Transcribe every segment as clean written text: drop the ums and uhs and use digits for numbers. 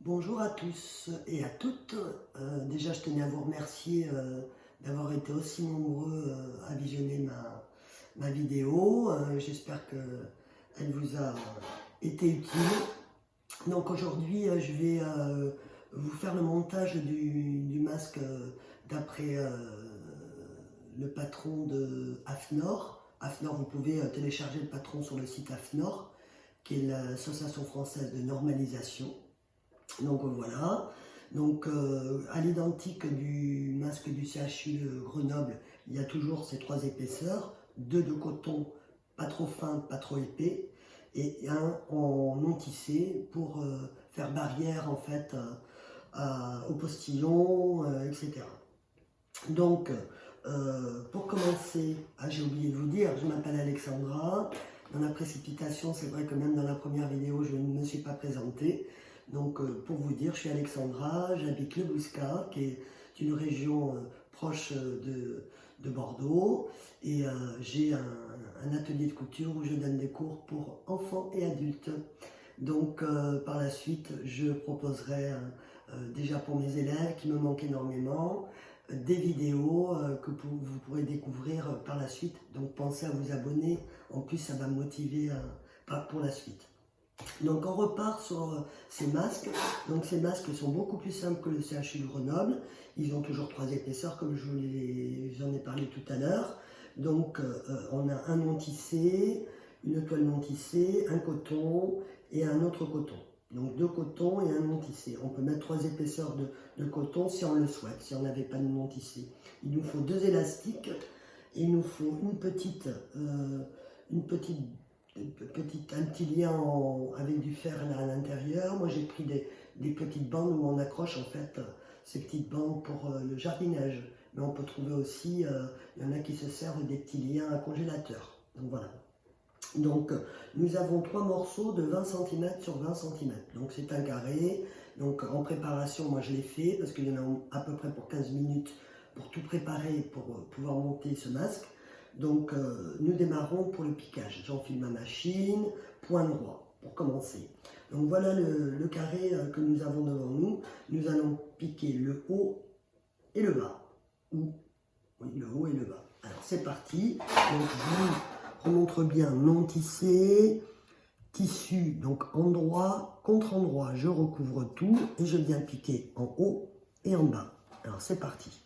Bonjour à tous et à toutes. Déjà, je tenais à vous remercier d'avoir été aussi nombreux à visionner ma vidéo. J'espère qu'elle vous a été utile. Donc aujourd'hui, je vais vous faire le montage du masque d'après le patron de AFNOR. AFNOR, vous pouvez télécharger le patron sur le site AFNOR, qui est l'Association française de normalisation. Donc voilà, donc à l'identique du masque du CHU Grenoble, il y a toujours ces trois épaisseurs, deux de coton, pas trop fin, pas trop épais, et un en non tissé pour faire barrière en fait aux postillons, etc. Donc pour commencer, j'ai oublié de vous dire, je m'appelle Alexandra. Dans la précipitation, c'est vrai que même dans la première vidéo, je ne me suis pas présentée. Donc pour vous dire, je suis Alexandra, j'habite Le Bouscat, qui est une région proche de Bordeaux, et j'ai un atelier de couture où je donne des cours pour enfants et adultes. Donc par la suite, je proposerai déjà pour mes élèves qui me manquent énormément, des vidéos que vous pourrez découvrir par la suite. Donc pensez à vous abonner, en plus ça va me motiver pour la suite. Donc on repart sur ces masques. Donc ces masques sont beaucoup plus simples que le CHU de Grenoble. Ils ont toujours trois épaisseurs comme j'en ai parlé tout à l'heure. Donc on a un non tissé, une toile non tissée, un coton et un autre coton. Donc deux cotons et un non tissé. On peut mettre trois épaisseurs de coton si on le souhaite, si on n'avait pas de non tissé. Il nous faut deux élastiques. Il nous faut un petit lien avec du fer là à l'intérieur. Moi j'ai pris des petites bandes où on accroche en fait ces petites bandes pour le jardinage. Mais on peut trouver aussi, il y en a qui se servent des petits liens à congélateur. Donc voilà. Donc nous avons trois morceaux de 20 cm sur 20 cm. Donc c'est un carré. Donc en préparation, moi je l'ai fait parce qu'il y en a à peu près pour 15 minutes pour tout préparer pour pouvoir monter ce masque. Donc nous démarrons pour le piquage. J'enfile ma machine, point droit pour commencer. Donc voilà le carré que nous avons devant nous. Nous allons piquer le haut et le bas. Oui, le haut et le bas. Alors c'est parti. Donc je vous remontre bien non tissé, tissu, donc endroit contre endroit. Je recouvre tout et je viens piquer en haut et en bas. Alors c'est parti.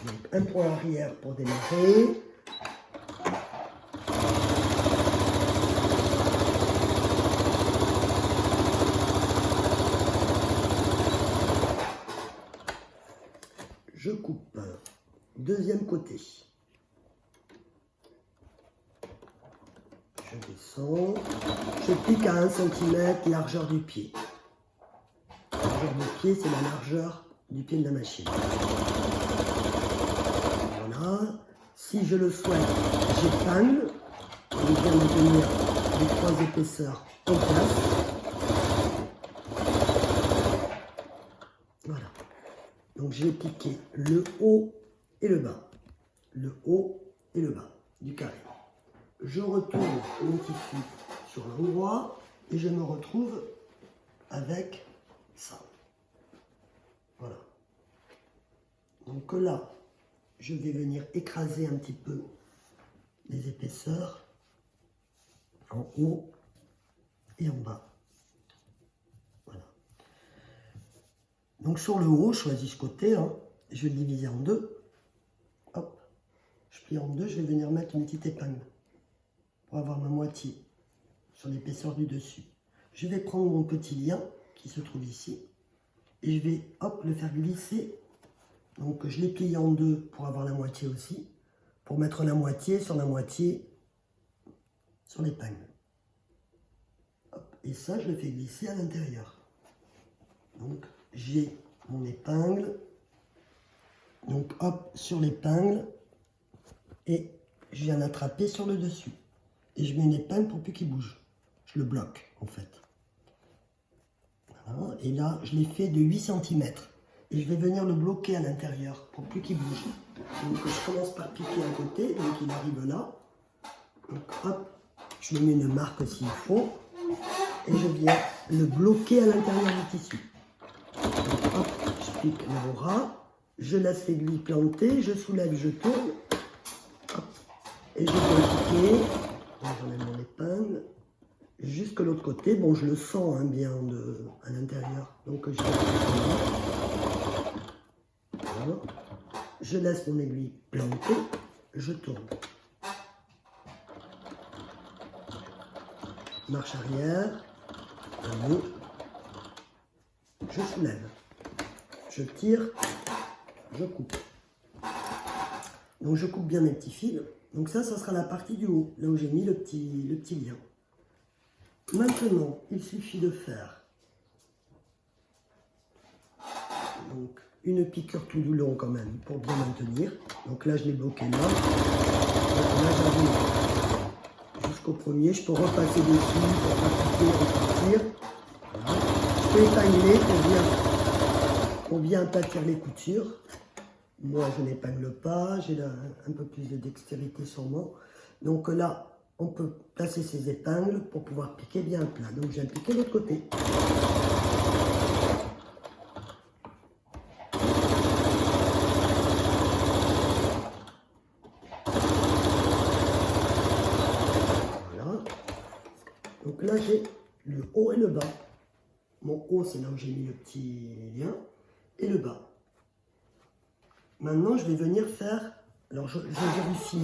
Donc un point arrière pour démarrer. Je coupe. Deuxième côté. Je descends. Je pique à 1 cm largeur du pied. La largeur du pied, c'est la largeur du pied de la machine. Voilà. Si je le souhaite, j'épingle. Je viens maintenir les trois épaisseurs en place. Voilà. Donc j'ai piqué le haut et le bas. Le haut et le bas du carré. Je retourne mon tissu sur l'endroit et je me retrouve avec ça. Voilà. Donc là, je vais venir écraser un petit peu les épaisseurs en haut et en bas. Voilà. Donc sur le haut, je choisis ce côté, je vais le diviser en deux. Hop, je plie en deux, je vais venir mettre une petite épingle pour avoir ma moitié sur l'épaisseur du dessus. Je vais prendre mon petit lien qui se trouve ici et je vais hop le faire glisser. Donc je l'ai plié en deux pour avoir la moitié aussi, pour mettre la moitié sur l'épingle. Et ça, je le fais glisser à l'intérieur. Donc j'ai mon épingle, donc hop sur l'épingle, et je viens l'attraper sur le dessus. Et je mets une épingle pour plus qu'il bouge. Je le bloque en fait. Voilà. Et là, je l'ai fait de 8 cm. Et je vais venir le bloquer à l'intérieur pour plus qu'il bouge. Donc je commence par piquer à côté, donc il arrive là. Donc hop, je me mets une marque s'il faut. Et je viens le bloquer à l'intérieur du tissu. Donc, hop, je pique là au ras, je laisse l'aiguille planter, je soulève, je tourne, hop, et je vais piquer. J'enlève mon épingle. Jusque l'autre côté, bon je le sens hein, bien à l'intérieur, donc je voilà. Je laisse mon aiguille planter, je tourne. Marche arrière, un nœud, je soulève, je tire, je coupe. Donc je coupe bien mes petits fils, donc ça sera la partie du haut, là où j'ai mis le petit lien. Maintenant, il suffit de faire donc, une piqûre tout du long quand même pour bien maintenir. Donc là, je l'ai bloqué là. Donc là, j'arrive jusqu'au premier. Je peux repasser dessus pour appliquer, repartir. Voilà. Je peux épingler pour bien aplatir les coutures. Moi, je n'épingle pas. J'ai un peu plus de dextérité sur moi. Donc là, on peut placer ses épingles pour pouvoir piquer bien à plat. Donc, je viens piquer de l'autre côté. Voilà. Donc là, j'ai le haut et le bas. Mon haut, c'est là où j'ai mis le petit lien. Et le bas. Maintenant, je vais venir faire... Alors, je vérifie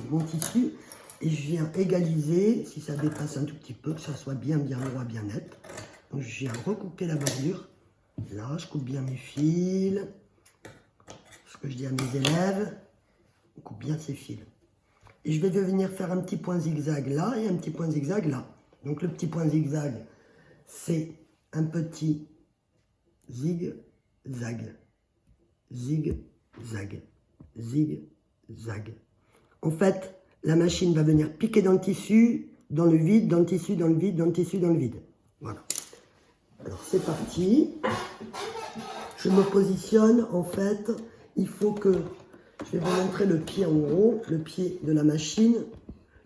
mon tissu. Et je viens égaliser, si ça dépasse un tout petit peu, que ça soit bien droit, bien net. Donc je viens recouper la bordure. Là, je coupe bien mes fils. Ce que je dis à mes élèves, on coupe bien ces fils. Et je vais venir faire un petit point zigzag là et un petit point zigzag là. Donc le petit point zigzag, c'est un petit zig-zag. Zig-zag. Zig-zag. En fait, la machine va venir piquer dans le tissu, dans le vide, dans le tissu, dans le vide, dans le tissu, dans le vide. Voilà. Alors c'est parti. Je me positionne, en fait, il faut que... Je vais vous montrer le pied en haut, le pied de la machine.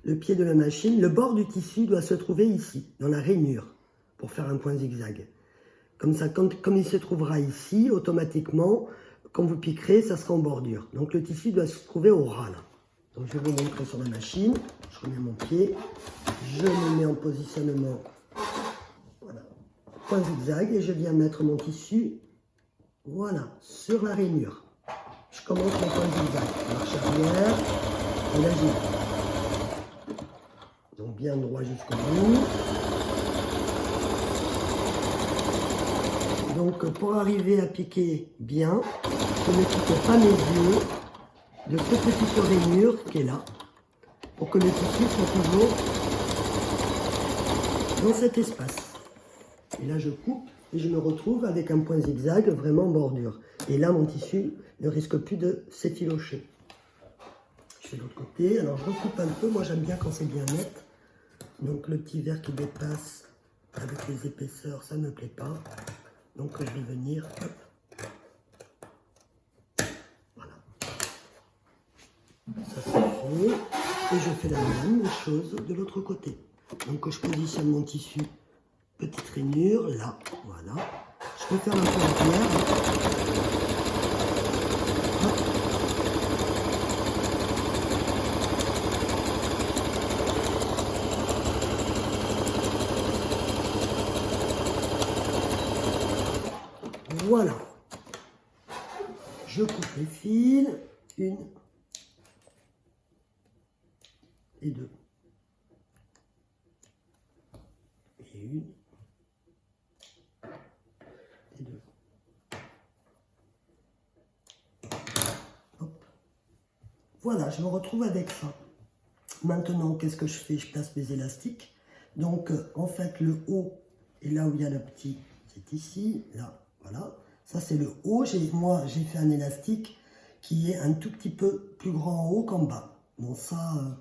Le pied de la machine, le bord du tissu doit se trouver ici, dans la rainure, pour faire un point zigzag. Comme ça, comme il se trouvera ici, automatiquement, quand vous piquerez, ça sera en bordure. Donc le tissu doit se trouver au ras, là. Donc je vais vous montrer sur la machine, je remets mon pied, je me mets en positionnement, voilà, point zigzag, et je viens mettre mon tissu, voilà, sur la rainure. Je commence mon point zigzag, marche arrière, et là j'y vais. Donc bien droit jusqu'au bout. Donc pour arriver à piquer bien, je ne quitte pas mes yeux de cette petite rainure qui est là, pour que le tissu soit toujours dans cet espace. Et là je coupe et je me retrouve avec un point zigzag vraiment en bordure. Et là mon tissu ne risque plus de s'effilocher. Je fais l'autre côté, alors je recoupe un peu, moi j'aime bien quand c'est bien net. Donc le petit verre qui dépasse avec les épaisseurs, ça ne me plaît pas. Donc je vais venir, hop. Ça c'est fait. Et je fais la même chose de l'autre côté. Donc je positionne mon tissu, petite rainure, là, voilà. Je peux faire un peu arrière. Voilà. Je coupe les fils, une et deux. Et une et deux. Hop. Voilà, je me retrouve avec ça. Maintenant, qu'est-ce que je fais? Je place mes élastiques. Donc, en fait, le haut, et là où il y a le petit, c'est ici, là, voilà. Ça, c'est le haut. Moi, j'ai fait un élastique qui est un tout petit peu plus grand en haut qu'en bas. Bon, ça,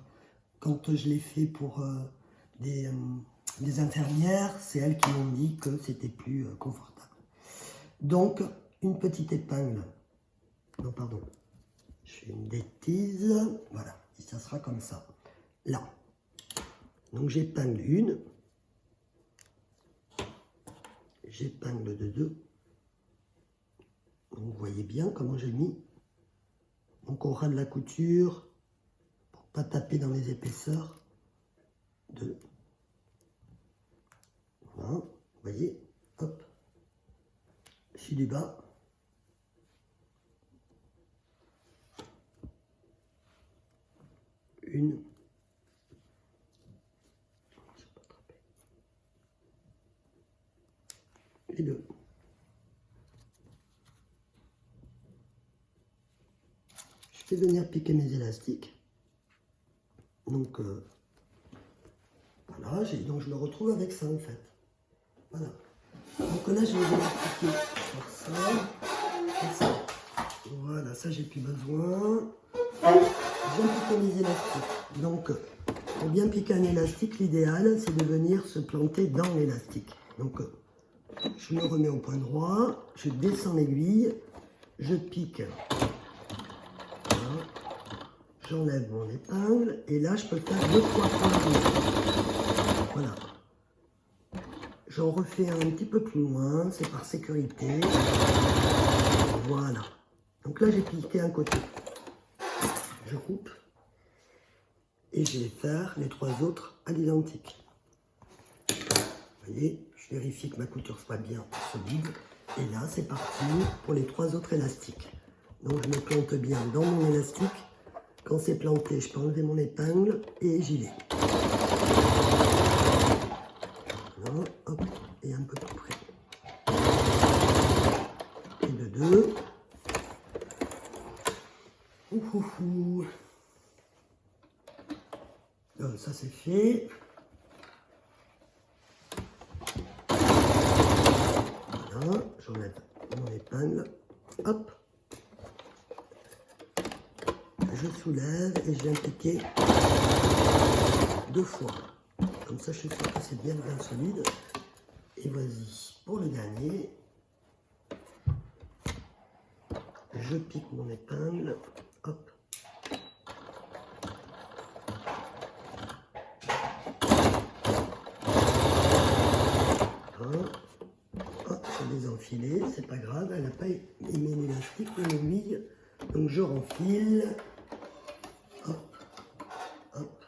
quand je l'ai fait pour des infirmières, c'est elles qui m'ont dit que c'était plus confortable. Donc, une petite épingle. Non, pardon. Je fais une bêtise. Voilà. Et ça sera comme ça. Là. Donc, j'épingle une. j'épingle de 2. Vous voyez bien comment j'ai mis. Donc on ras de la couture pour pas taper dans les épaisseurs. 2. Voilà, vous voyez, hop. Ici du bas. Une. Et 2. Je vais venir piquer mes élastiques. Donc voilà, donc je me retrouve avec ça en fait. Voilà. Donc là je vais venir piquer par ça et ça. Voilà, ça j'ai plus besoin. Bien piquer mes élastiques. Donc pour bien piquer un élastique, l'idéal c'est de venir se planter dans l'élastique. Donc je me remets au point droit, je descends l'aiguille, je pique. Voilà. J'enlève mon épingle et là je peux faire 2 fois plus. Voilà. J'en refais un petit peu plus loin, c'est par sécurité. Voilà. Donc là j'ai piqué un côté. Je coupe et je vais faire les 3 autres à l'identique. Vous voyez, je vérifie que ma couture soit bien solide. Et là c'est parti pour les 3 autres élastiques. Donc je me plante bien dans mon élastique. Quand c'est planté, je peux enlever mon épingle et j'y vais. Voilà, hop, et un peu plus près. Et de 2. Ouhouhou. Ça c'est fait. Voilà, j'enlève mon épingle. Hop. Je soulève et je viens piquer 2 fois. Comme ça, je suis sûr que c'est bien solide. Et vas-y, pour le dernier, je pique mon épingle. Hop. Voilà. Hop, je les enfilé, c'est pas grave, elle n'a pas aimé l'élastique ou l'aiguille. Donc je renfile. Hop, hop.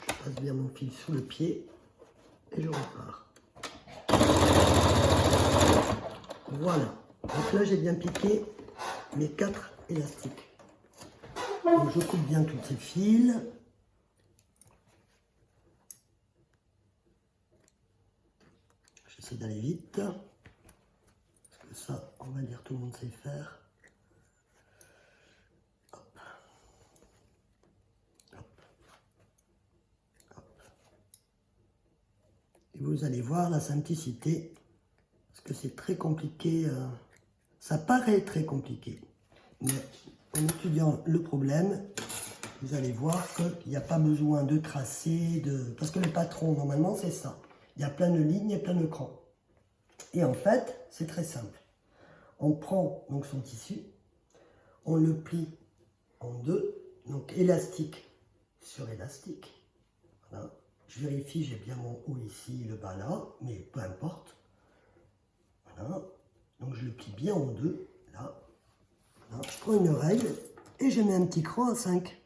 Je passe bien mon fil sous le pied et je repars. Voilà. Donc là j'ai bien piqué mes 4 élastiques. Donc je coupe bien tous ces fils. J'essaie d'aller vite. Parce que ça, on va dire tout le monde sait faire. Hop. Hop. Hop. Et vous allez voir la simplicité. Parce que c'est très compliqué. Ça paraît très compliqué. Mais en étudiant le problème, vous allez voir qu'il n'y a pas besoin de tracer, parce que le patron, normalement, c'est ça. Il y a plein de lignes et plein de crans. Et en fait, c'est très simple. On prend donc son tissu, on le plie en 2, donc élastique sur élastique. Voilà. Je vérifie, j'ai bien mon haut ici, le bas là, mais peu importe. Voilà. Donc je le plie bien en 2, là. Voilà. Je prends une règle et je mets un petit cran à 5.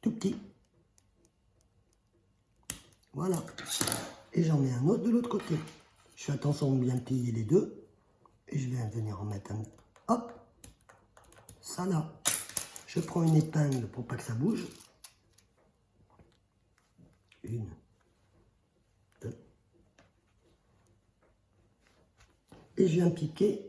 Tout petit. Voilà. Et j'en mets un autre de l'autre côté. Je fais attention de bien plier les deux. Et je vais venir en mettre un. Hop. Ça là. Je prends une épingle pour pas que ça bouge. 1, 2. Et je viens piquer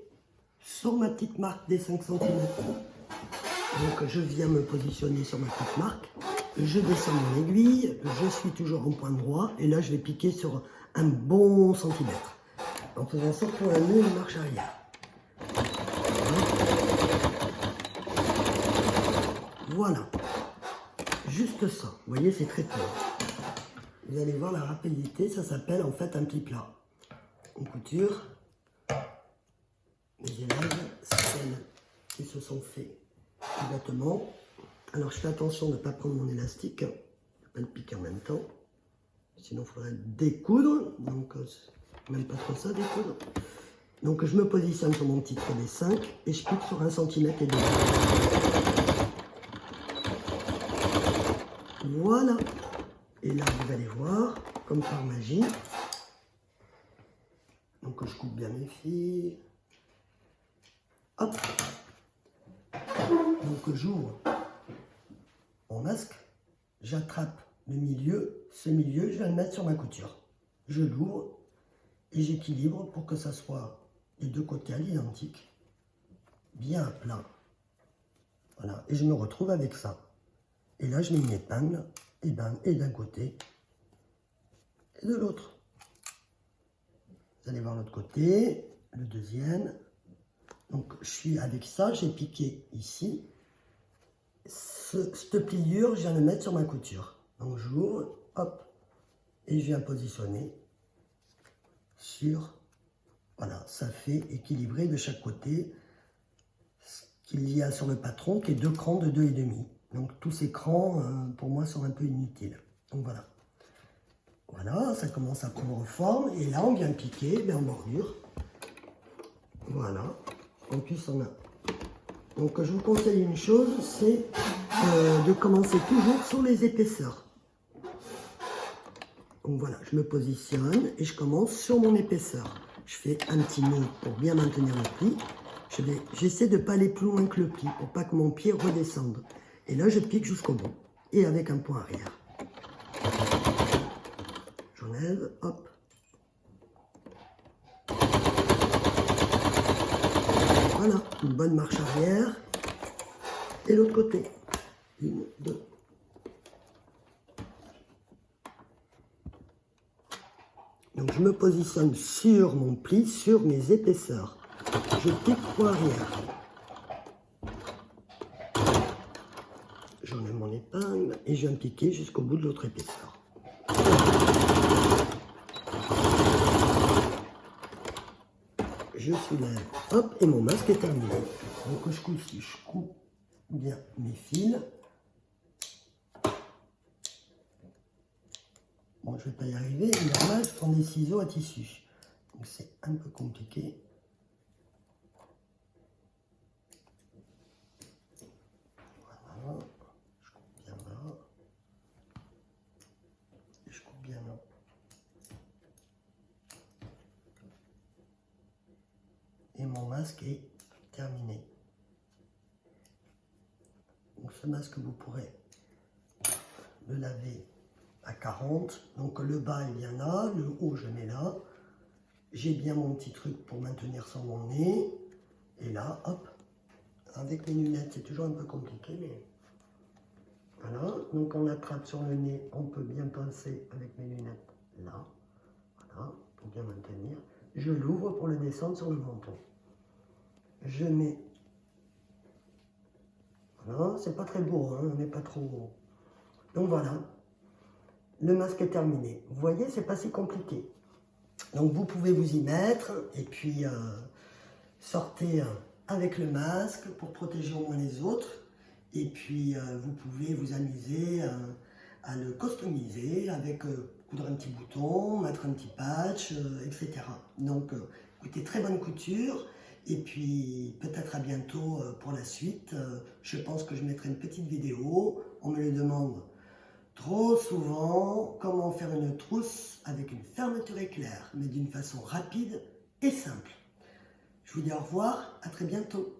sur ma petite marque des 5 cm. Donc je viens me positionner sur ma petite marque. Je descends mon aiguille. Je suis toujours en point droit. Et là je vais piquer sur un bon centimètre. En faisant surtout un nœud et une marche arrière. Voilà. Juste ça. Vous voyez, c'est très peu. Vous allez voir la rapidité, ça s'appelle en fait un pli plat. On couture. Les élèves, c'est celles qui se sont fait exactement. Alors je fais attention de ne pas prendre mon élastique, de ne pas le piquer en même temps. Sinon il faudrait découdre, donc même pas trop ça découdre. Donc je me positionne sur mon petit trait des 5 et je pique sur 1 cm et demi. Voilà. Et là vous allez voir, comme par magie, donc je coupe bien mes fils. Hop. Donc j'ouvre mon masque, j'attrape le milieu, ce milieu, je vais le mettre sur ma couture. Je l'ouvre et j'équilibre pour que ça soit les deux côtés à l'identique, bien à plat. Voilà, et je me retrouve avec ça. Et là, je mets une épingle, et d'un côté et de l'autre. Vous allez voir l'autre côté, le deuxième. Donc, je suis avec ça, j'ai piqué ici. Cette pliure, je viens le mettre sur ma couture. Donc, j'ouvre, hop, et je viens positionner sur, voilà, ça fait équilibrer de chaque côté ce qu'il y a sur le patron, qui est 2 crans de 2,5. Donc, tous ces crans, pour moi, sont un peu inutiles. Donc, voilà. Voilà, ça commence à prendre forme. Et là, on vient piquer en bordure. Voilà. En plus, on a... Donc, je vous conseille une chose, c'est de commencer toujours sur les épaisseurs. Donc, voilà, je me positionne et je commence sur mon épaisseur. Je fais un petit nœud pour bien maintenir le pli. J'essaie de ne pas aller plus loin que le pli pour pas que mon pied redescende. Et là, je pique jusqu'au bout. Et avec un point arrière. J'enlève, hop. Voilà, une bonne marche arrière. Et l'autre côté. 1, 2. Donc je me positionne sur mon pli, sur mes épaisseurs. Je pique point arrière. J'enlève mon épingle et je viens piquer jusqu'au bout de l'autre épaisseur. Je soulève, hop, et mon masque est terminé. Donc je coupe bien mes fils. Bon, je ne vais pas y arriver, normal, je prends des ciseaux à tissu. Donc c'est un peu compliqué. Voilà, je coupe bien là. Et je coupe bien là. Et mon masque est terminé. Donc ce masque, vous pourrez le laver à 40. Donc le bas est bien là, le haut je mets là. J'ai bien mon petit truc pour maintenir sur mon nez. Et là, hop, avec mes lunettes, c'est toujours un peu compliqué, mais voilà. Donc on attrape sur le nez, on peut bien pincer avec mes lunettes là. Voilà, pour bien maintenir. Je l'ouvre pour le descendre sur le menton. Je mets... Voilà, c'est pas très beau, hein, on n'est pas trop gros. Donc voilà, le masque est terminé. Vous voyez, c'est pas si compliqué. Donc vous pouvez vous y mettre et puis sortez avec le masque pour protéger au moins les autres. Et puis vous pouvez vous amuser à le customiser avec coudre un petit bouton, mettre un petit patch, etc. Donc écoutez, très bonne couture. Et puis peut-être à bientôt pour la suite. Je pense que je mettrai une petite vidéo. On me le demande trop souvent, comment faire une trousse avec une fermeture éclair, mais d'une façon rapide et simple. Je vous dis au revoir, à très bientôt.